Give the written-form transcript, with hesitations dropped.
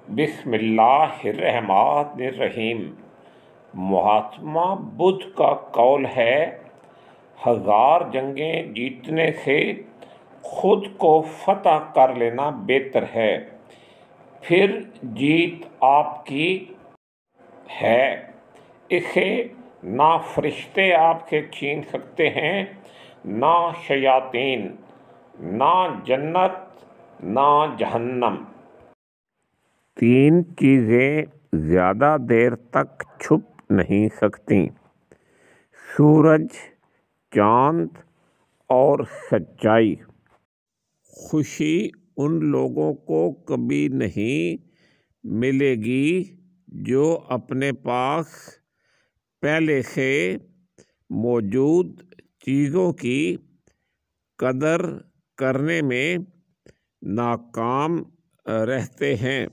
بسم اللہ الرحمن الرحیم۔ مہاتما بدھ کا قول ہے، 1000 جنگیں جیتنے سے خود کو فتح کر لینا بہتر ہے، پھر جیت آپ کی ہے۔ اسے نہ فرشتے آپ سے چھین سکتے ہیں، نہ شیاطین، نہ جنت نہ جہنم۔ 3 چیزیں زیادہ دیر تک چھپ نہیں سکتیں: سورج، چاند اور سچائی۔ خوشی ان لوگوں کو کبھی نہیں ملے گی جو اپنے پاس پہلے سے موجود چیزوں کی قدر کرنے میں ناکام رہتے ہیں۔